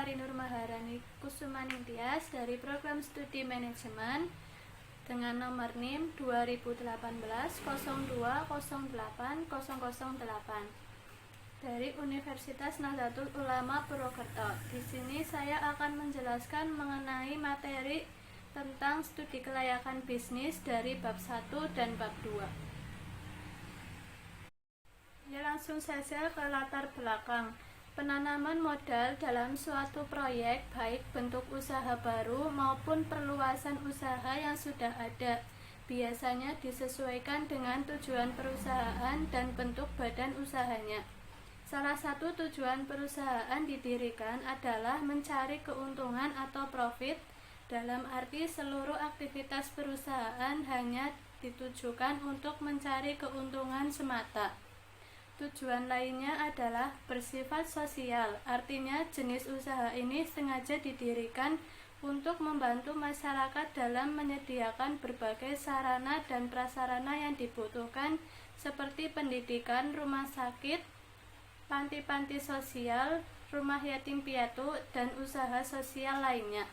Marinur Maharani Kusumaningtyas dari Program Studi Manajemen dengan nomor NIM 2018-0208-008 dari Universitas Nahdlatul Ulama Purwokerto. Di sini saya akan menjelaskan mengenai materi tentang studi kelayakan bisnis dari bab 1 dan bab 2. Ya, langsung saja ke latar belakang. Penanaman modal dalam suatu proyek, baik bentuk usaha baru maupun perluasan usaha yang sudah ada, biasanya disesuaikan dengan tujuan perusahaan dan bentuk badan usahanya. Salah satu tujuan perusahaan didirikan adalah mencari keuntungan atau profit, dalam arti seluruh aktivitas perusahaan hanya ditujukan untuk mencari keuntungan semata. Tujuan lainnya adalah bersifat sosial, artinya jenis usaha ini sengaja didirikan untuk membantu masyarakat dalam menyediakan berbagai sarana dan prasarana yang dibutuhkan seperti pendidikan, rumah sakit, panti-panti sosial, rumah yatim piatu, dan usaha sosial lainnya.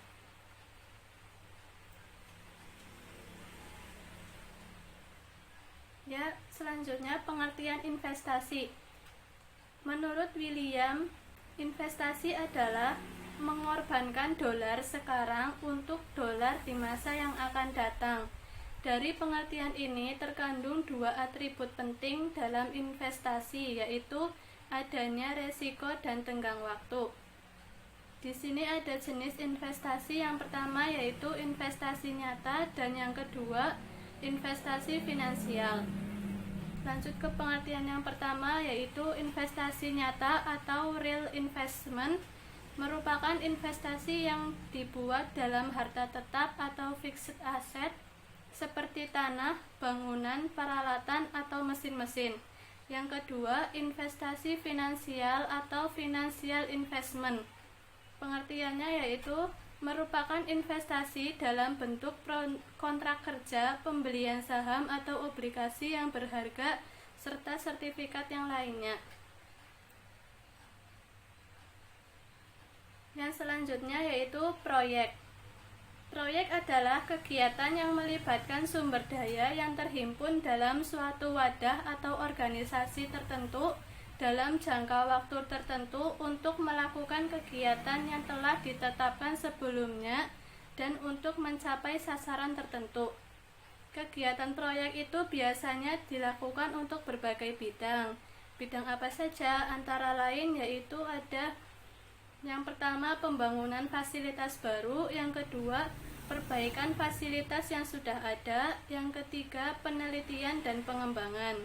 Ya, selanjutnya pengertian investasi. Menurut William, investasi adalah mengorbankan dolar sekarang untuk dolar di masa yang akan datang. Dari pengertian ini terkandung dua atribut penting dalam investasi, yaitu adanya resiko dan tenggang waktu. Di sini ada jenis investasi yang pertama yaitu investasi nyata dan yang kedua investasi finansial. Lanjut ke pengertian yang pertama yaitu investasi nyata atau real investment, merupakan investasi yang dibuat dalam harta tetap atau fixed asset seperti tanah, bangunan, peralatan, atau mesin-mesin. Yang kedua, investasi finansial atau financial investment. Pengertiannya yaitu merupakan investasi dalam bentuk kontrak kerja, pembelian saham atau obligasi yang berharga, serta sertifikat yang lainnya. Yang selanjutnya yaitu proyek. Proyek adalah kegiatan yang melibatkan sumber daya yang terhimpun dalam suatu wadah atau organisasi tertentu dalam jangka waktu tertentu untuk melakukan kegiatan yang telah ditetapkan sebelumnya dan untuk mencapai sasaran tertentu. Kegiatan proyek itu biasanya dilakukan untuk berbagai bidang. Bidang apa saja? Antara lain yaitu ada yang pertama pembangunan fasilitas baru, yang kedua perbaikan fasilitas yang sudah ada, yang ketiga penelitian dan pengembangan.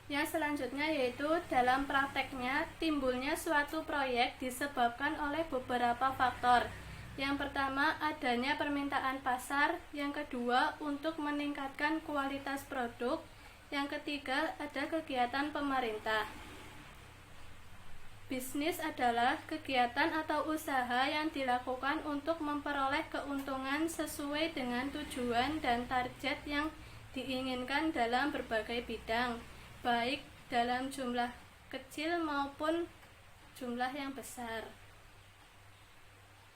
Yang selanjutnya yaitu dalam prakteknya timbulnya suatu proyek disebabkan oleh beberapa faktor. Yang pertama adanya permintaan pasar, yang kedua untuk meningkatkan kualitas produk, yang ketiga ada kegiatan pemerintah. Bisnis adalah kegiatan atau usaha yang dilakukan untuk memperoleh keuntungan sesuai dengan tujuan dan target yang diinginkan dalam berbagai bidang, baik dalam jumlah kecil maupun jumlah yang besar.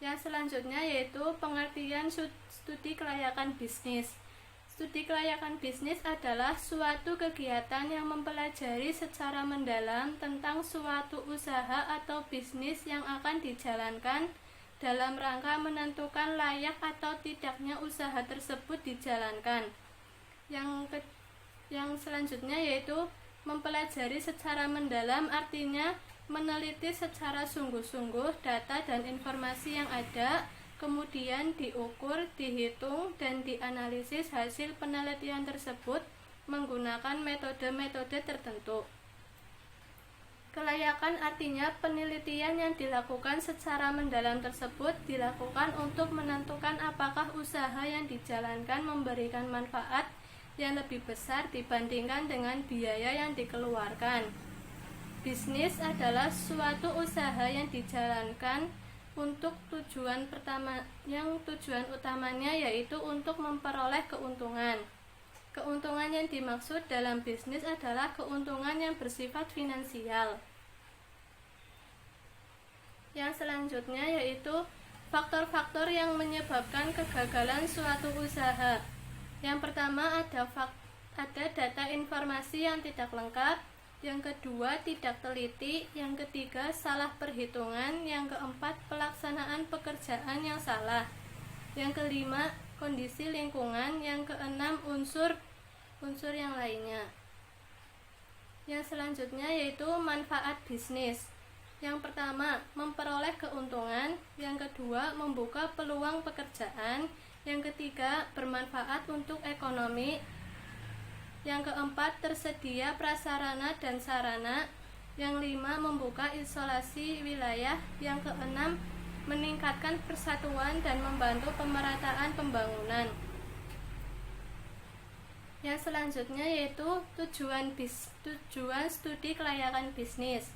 Yang selanjutnya yaitu pengertian studi kelayakan bisnis. Studi kelayakan bisnis adalah suatu kegiatan yang mempelajari secara mendalam tentang suatu usaha atau bisnis yang akan dijalankan dalam rangka menentukan layak atau tidaknya usaha tersebut dijalankan. Yang selanjutnya yaitu mempelajari secara mendalam, artinya meneliti secara sungguh-sungguh data dan informasi yang ada, kemudian diukur, dihitung, dan dianalisis hasil penelitian tersebut menggunakan metode-metode tertentu. Kelayakan artinya penelitian yang dilakukan secara mendalam tersebut dilakukan untuk menentukan apakah usaha yang dijalankan memberikan manfaat yang lebih besar dibandingkan dengan biaya yang dikeluarkan. Bisnis adalah suatu usaha yang dijalankan untuk tujuan utamanya yaitu untuk memperoleh keuntungan. Keuntungan yang dimaksud dalam bisnis adalah keuntungan yang bersifat finansial. Yang selanjutnya yaitu faktor-faktor yang menyebabkan kegagalan suatu usaha. Yang pertama ada data informasi yang tidak lengkap, yang kedua tidak teliti, yang ketiga salah perhitungan, yang keempat pelaksanaan pekerjaan yang salah, yang kelima kondisi lingkungan, yang keenam unsur yang lainnya. Yang selanjutnya yaitu manfaat bisnis. Yang pertama, memperoleh keuntungan. Yang kedua, membuka peluang pekerjaan. Yang ketiga, bermanfaat untuk ekonomi. Yang keempat, tersedia prasarana dan sarana. Yang lima, membuka isolasi wilayah. Yang keenam, meningkatkan persatuan dan membantu pemerataan pembangunan. Yang selanjutnya yaitu tujuan studi kelayakan bisnis.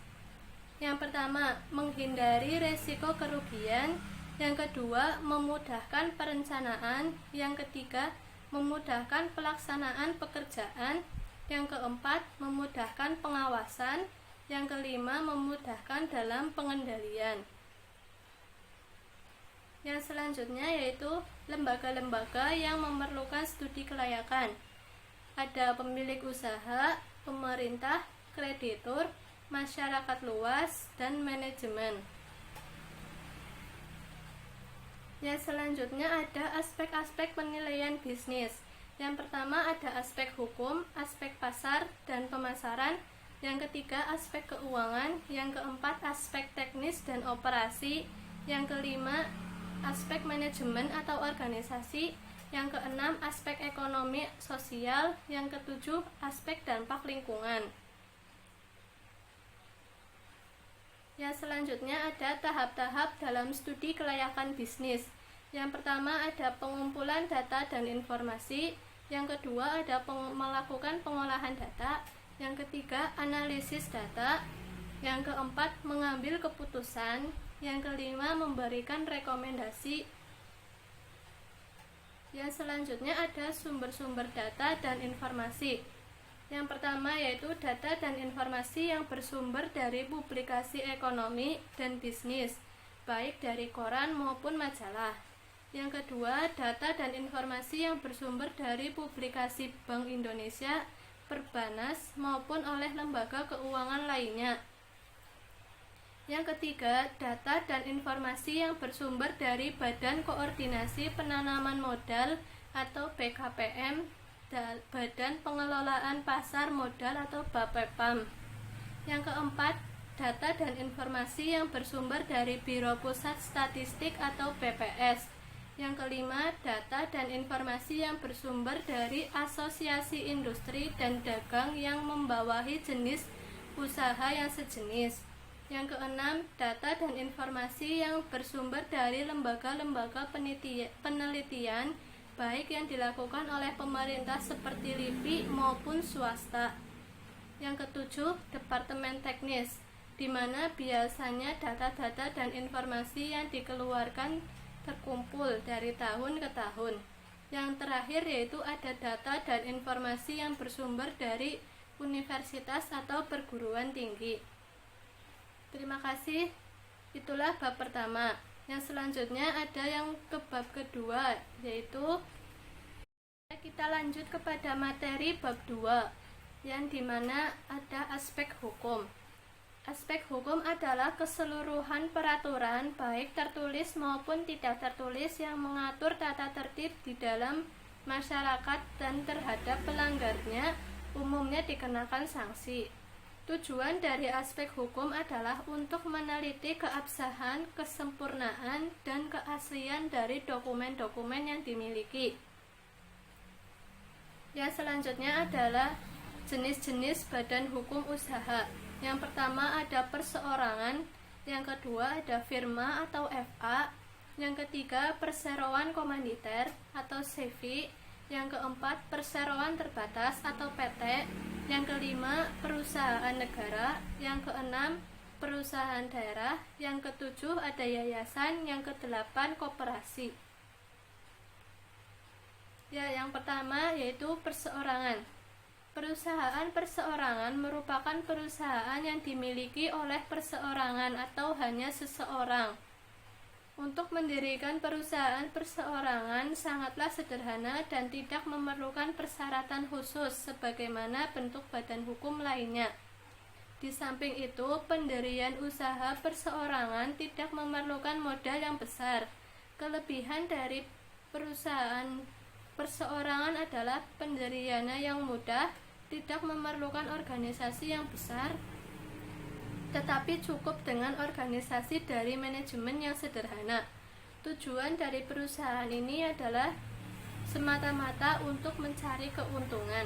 Yang pertama, menghindari resiko kerugian. Yang kedua, memudahkan perencanaan. Yang ketiga, memudahkan pelaksanaan pekerjaan. Yang keempat, memudahkan pengawasan. Yang kelima, memudahkan dalam pengendalian. Yang selanjutnya yaitu lembaga-lembaga yang memerlukan studi kelayakan. Ada pemilik usaha, pemerintah, kreditur, masyarakat luas, dan manajemen. Yang selanjutnya ada aspek-aspek penilaian bisnis. Yang pertama ada aspek hukum, aspek pasar dan pemasaran. Yang ketiga aspek keuangan. Yang keempat aspek teknis dan operasi. Yang kelima aspek manajemen atau organisasi. Yang keenam aspek ekonomi sosial. Yang ketujuh aspek dampak lingkungan. Yang selanjutnya ada tahap-tahap dalam studi kelayakan bisnis. Yang pertama ada pengumpulan data dan informasi. Yang kedua ada melakukan pengolahan data. Yang ketiga analisis data. Yang keempat mengambil keputusan. Yang kelima memberikan rekomendasi. Yang selanjutnya ada sumber-sumber data dan informasi. Yang pertama yaitu data dan informasi yang bersumber dari publikasi ekonomi dan bisnis, baik dari koran maupun majalah. Yang kedua, data dan informasi yang bersumber dari publikasi Bank Indonesia, Perbanas, maupun oleh lembaga keuangan lainnya. Yang ketiga, data dan informasi yang bersumber dari Badan Koordinasi Penanaman Modal atau BKPM, Badan Pengelolaan Pasar Modal atau BAPEPAM. Yang keempat, data dan informasi yang bersumber dari Biro Pusat Statistik atau BPS. Yang kelima, data dan informasi yang bersumber dari asosiasi industri dan dagang yang membawahi jenis usaha yang sejenis. Yang keenam, data dan informasi yang bersumber dari lembaga-lembaga penelitian baik yang dilakukan oleh pemerintah seperti LIPI maupun swasta. Yang ketujuh, departemen teknis, di mana biasanya data-data dan informasi yang dikeluarkan terkumpul dari tahun ke tahun. Yang terakhir yaitu ada data dan informasi yang bersumber dari universitas atau perguruan tinggi. Terima kasih. Itulah bab pertama. Yang selanjutnya ada yang ke bab kedua, yaitu kita lanjut kepada materi bab 2, yang dimana ada aspek hukum. Aspek hukum adalah keseluruhan peraturan baik tertulis maupun tidak tertulis yang mengatur tata tertib di dalam masyarakat dan terhadap pelanggarnya umumnya dikenakan sanksi. Tujuan dari aspek hukum adalah untuk meneliti keabsahan, kesempurnaan, dan keaslian dari dokumen-dokumen yang dimiliki. Yang selanjutnya adalah jenis-jenis badan hukum usaha. Yang pertama ada perseorangan, yang kedua ada firma atau FA, yang ketiga perseroan komanditer atau CV, yang keempat perseroan terbatas atau PT, yang kelima perusahaan negara, yang keenam perusahaan daerah, yang ketujuh ada yayasan, yang kedelapan koperasi. Ya, yang pertama yaitu perseorangan. Perusahaan perseorangan merupakan perusahaan yang dimiliki oleh perseorangan atau hanya seseorang. Untuk mendirikan perusahaan perseorangan sangatlah sederhana dan tidak memerlukan persyaratan khusus sebagaimana bentuk badan hukum lainnya. Di samping itu, pendirian usaha perseorangan tidak memerlukan modal yang besar. Kelebihan dari perusahaan perseorangan adalah pendiriannya yang mudah, tidak memerlukan organisasi yang besar, tetapi cukup dengan organisasi dari manajemen yang sederhana. Tujuan dari perusahaan ini adalah semata-mata untuk mencari keuntungan.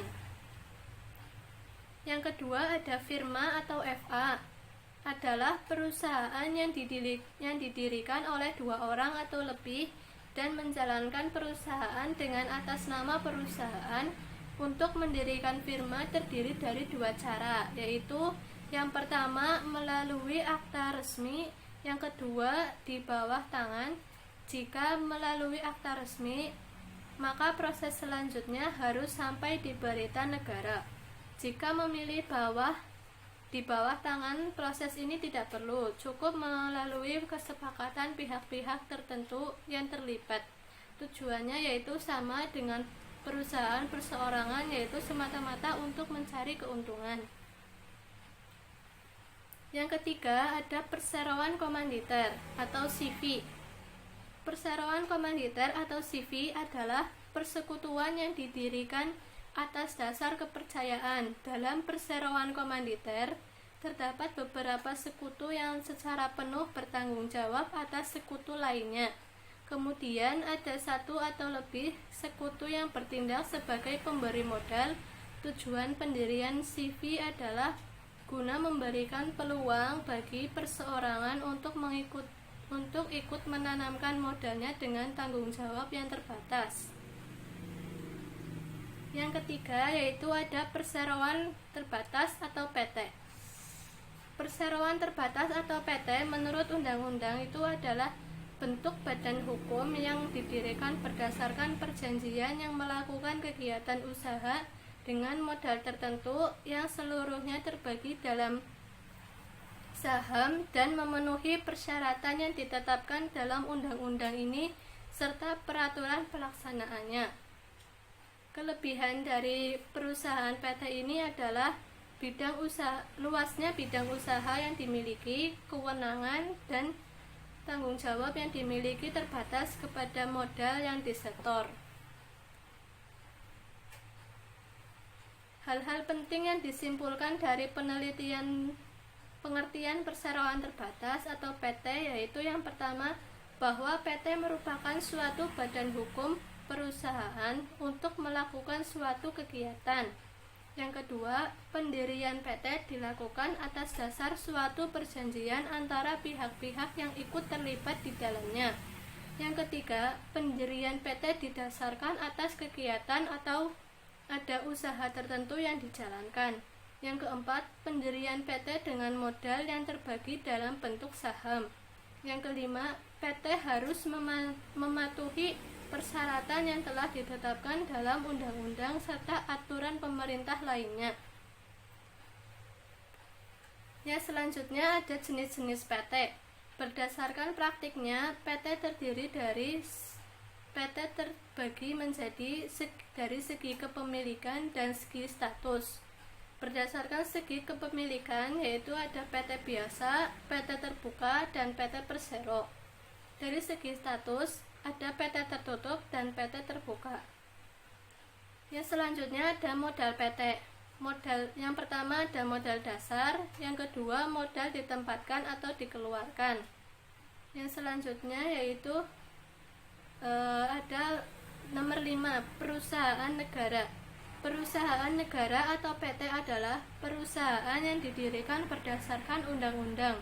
Yang kedua ada firma atau FA, adalah perusahaan yang didirikan oleh 2 orang atau lebih dan menjalankan perusahaan dengan atas nama perusahaan. Untuk mendirikan firma terdiri dari 2 cara, yaitu yang pertama melalui akta resmi, yang kedua di bawah tangan. Jika melalui akta resmi, maka proses selanjutnya harus sampai di berita negara. Jika memilih di bawah tangan, proses ini tidak perlu, cukup melalui kesepakatan pihak-pihak tertentu yang terlibat. Tujuannya yaitu sama dengan perusahaan perseorangan, yaitu semata-mata untuk mencari keuntungan. Yang ketiga ada perseroan komanditer atau CV. Perseroan komanditer atau CV adalah persekutuan yang didirikan atas dasar kepercayaan. Dalam perseroan komanditer terdapat beberapa sekutu yang secara penuh bertanggung jawab atas sekutu lainnya. Kemudian ada 1 atau lebih sekutu yang bertindak sebagai pemberi modal. Tujuan pendirian CV adalah guna memberikan peluang bagi perseorangan untuk ikut menanamkan modalnya dengan tanggung jawab yang terbatas. Yang ketiga yaitu ada perseroan terbatas atau PT. Perseroan terbatas atau PT menurut undang-undang itu adalah bentuk badan hukum yang didirikan berdasarkan perjanjian yang melakukan kegiatan usaha dengan modal tertentu yang seluruhnya terbagi dalam saham dan memenuhi persyaratan yang ditetapkan dalam undang-undang ini serta peraturan pelaksanaannya. Kelebihan dari perusahaan PT ini adalah luasnya bidang usaha yang dimiliki, kewenangan dan tanggung jawab yang dimiliki terbatas kepada modal yang disetor. Hal-hal penting yang disimpulkan dari pengertian perseroan terbatas atau PT yaitu yang pertama, bahwa PT merupakan suatu badan hukum perusahaan untuk melakukan suatu kegiatan. Yang kedua, pendirian PT dilakukan atas dasar suatu perjanjian antara pihak-pihak yang ikut terlibat di dalamnya. Yang ketiga, pendirian PT didasarkan atas kegiatan atau ada usaha tertentu yang dijalankan. Yang keempat, pendirian PT dengan modal yang terbagi dalam bentuk saham. Yang kelima, PT harus mematuhi persyaratan yang telah ditetapkan dalam undang-undang serta aturan pemerintah lainnya. Yang selanjutnya ada jenis-jenis PT. Berdasarkan praktiknya, PT terbagi menjadi dari segi kepemilikan dan segi status. Berdasarkan segi kepemilikan yaitu ada PT biasa, PT terbuka, dan PT persero. Dari segi status ada PT tertutup dan PT terbuka. Yang selanjutnya ada modal PT. Yang pertama ada modal dasar, yang kedua modal ditempatkan atau dikeluarkan. Yang selanjutnya yaitu ada nomor 5, perusahaan negara. Perusahaan negara atau PT adalah perusahaan yang didirikan berdasarkan undang-undang.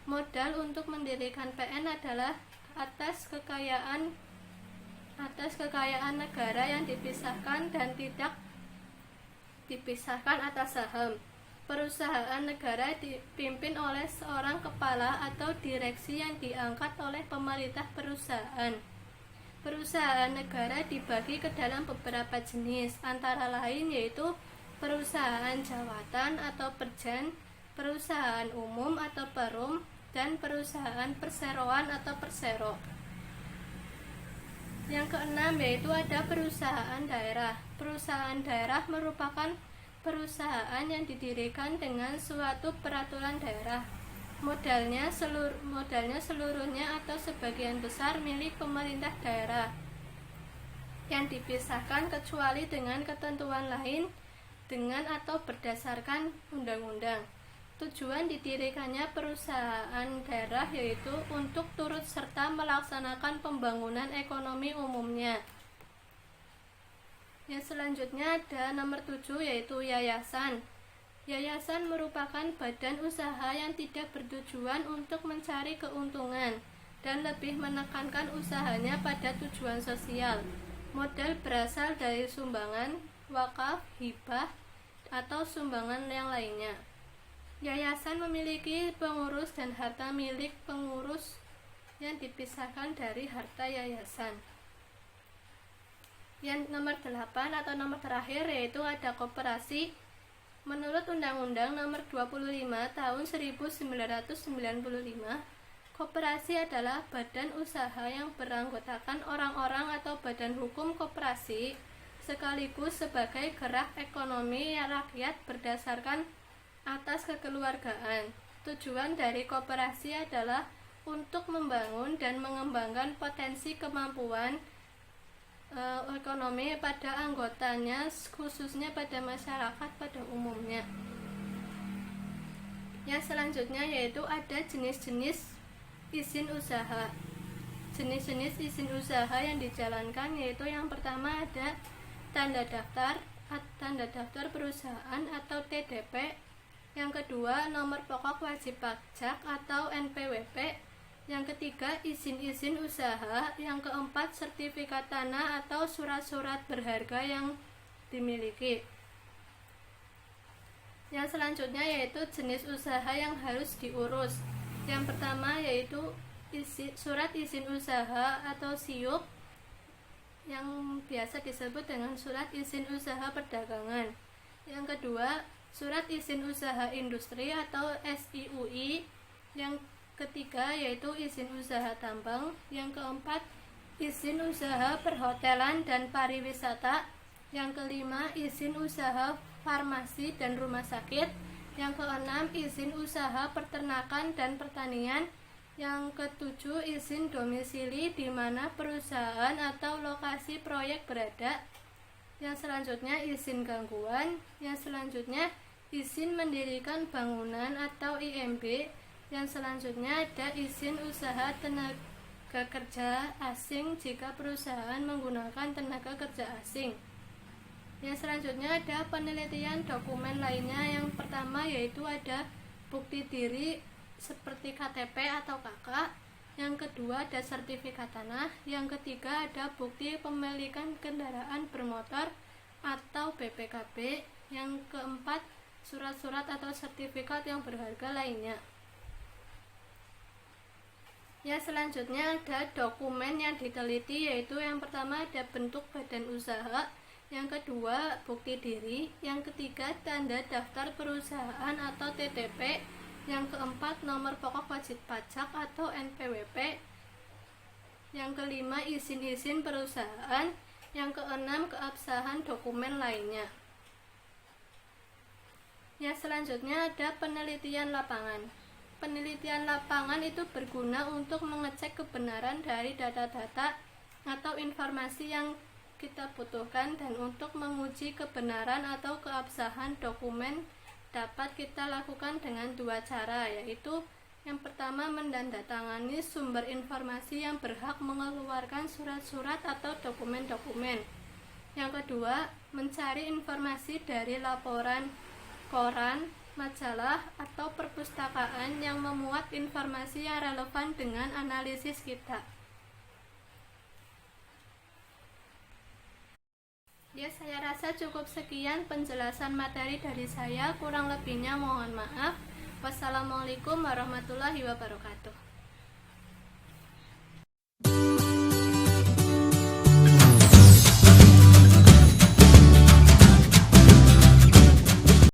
Modal untuk mendirikan PN adalah atas kekayaan negara yang dipisahkan dan tidak dipisahkan atas saham. Perusahaan negara dipimpin oleh seorang kepala atau direksi yang diangkat oleh pemerintah perusahaan. Perusahaan negara dibagi ke dalam beberapa jenis, antara lain yaitu perusahaan jawatan atau perjan, perusahaan umum atau perum, dan perusahaan perseroan atau persero. Yang keenam yaitu ada perusahaan daerah. Perusahaan daerah merupakan perusahaan yang didirikan dengan suatu peraturan daerah. Modalnya seluruhnya atau sebagian besar milik pemerintah daerah yang dipisahkan kecuali dengan ketentuan lain dengan atau berdasarkan undang-undang. Tujuan didirikannya perusahaan daerah yaitu untuk turut serta melaksanakan pembangunan ekonomi umumnya. Yang selanjutnya ada nomor 7 yaitu yayasan. Yayasan merupakan badan usaha yang tidak bertujuan untuk mencari keuntungan dan lebih menekankan usahanya pada tujuan sosial. Modal berasal dari sumbangan, wakaf, hibah, atau sumbangan yang lainnya. Yayasan memiliki pengurus dan harta milik pengurus yang dipisahkan dari harta yayasan. Yang nomor 8 atau nomor terakhir yaitu ada koperasi. Menurut Undang-Undang Nomor 25 Tahun 1995, koperasi adalah badan usaha yang beranggotakan orang-orang atau badan hukum koperasi sekaligus sebagai gerak ekonomi rakyat berdasarkan atas kekeluargaan. Tujuan dari koperasi adalah untuk membangun dan mengembangkan potensi kemampuan ekonomi pada anggotanya, khususnya pada masyarakat pada umumnya. Yang selanjutnya yaitu ada jenis-jenis izin usaha. Jenis-jenis izin usaha yang dijalankan yaitu yang pertama ada tanda daftar perusahaan atau TDP. Yang kedua, nomor pokok wajib pajak atau NPWP. Yang ketiga, izin-izin usaha. Yang keempat, sertifikat tanah atau surat-surat berharga yang dimiliki. Yang selanjutnya yaitu jenis usaha yang harus diurus. Yang pertama yaitu surat izin usaha atau SIUP yang biasa disebut dengan surat izin usaha perdagangan. Yang kedua, surat izin usaha industri atau SIUI. Yang ketiga yaitu izin usaha tambang. Yang keempat, izin usaha perhotelan dan pariwisata. Yang kelima, izin usaha farmasi dan rumah sakit. Yang keenam, izin usaha peternakan dan pertanian. Yang ketujuh, izin domisili di mana perusahaan atau lokasi proyek berada. Yang selanjutnya, izin gangguan. Yang selanjutnya, izin mendirikan bangunan atau IMB. Yang selanjutnya ada izin usaha tenaga kerja asing jika perusahaan menggunakan tenaga kerja asing. Yang selanjutnya ada penelitian dokumen lainnya. Yang pertama yaitu ada bukti diri seperti KTP atau KK. Yang kedua ada sertifikat tanah. Yang ketiga ada bukti pemilikan kendaraan bermotor atau BPKB. Yang keempat, surat-surat atau sertifikat yang berharga lainnya. Yang selanjutnya ada dokumen yang diteliti, yaitu yang pertama ada bentuk badan usaha, yang kedua bukti diri, yang ketiga tanda daftar perusahaan atau TTP, yang keempat nomor pokok wajib pajak atau NPWP, yang kelima izin-izin perusahaan, yang keenam keabsahan dokumen lainnya. Yang selanjutnya ada penelitian lapangan. Penelitian lapangan itu berguna untuk mengecek kebenaran dari data-data atau informasi yang kita butuhkan, dan untuk menguji kebenaran atau keabsahan dokumen dapat kita lakukan dengan dua cara, yaitu yang pertama menandatangani sumber informasi yang berhak mengeluarkan surat-surat atau dokumen-dokumen. Yang kedua, mencari informasi dari laporan koran, majalah, atau perpustakaan yang memuat informasi yang relevan dengan analisis kita. Ya, saya rasa cukup sekian penjelasan materi dari saya. Kurang lebihnya mohon maaf. Wassalamualaikum warahmatullahi wabarakatuh.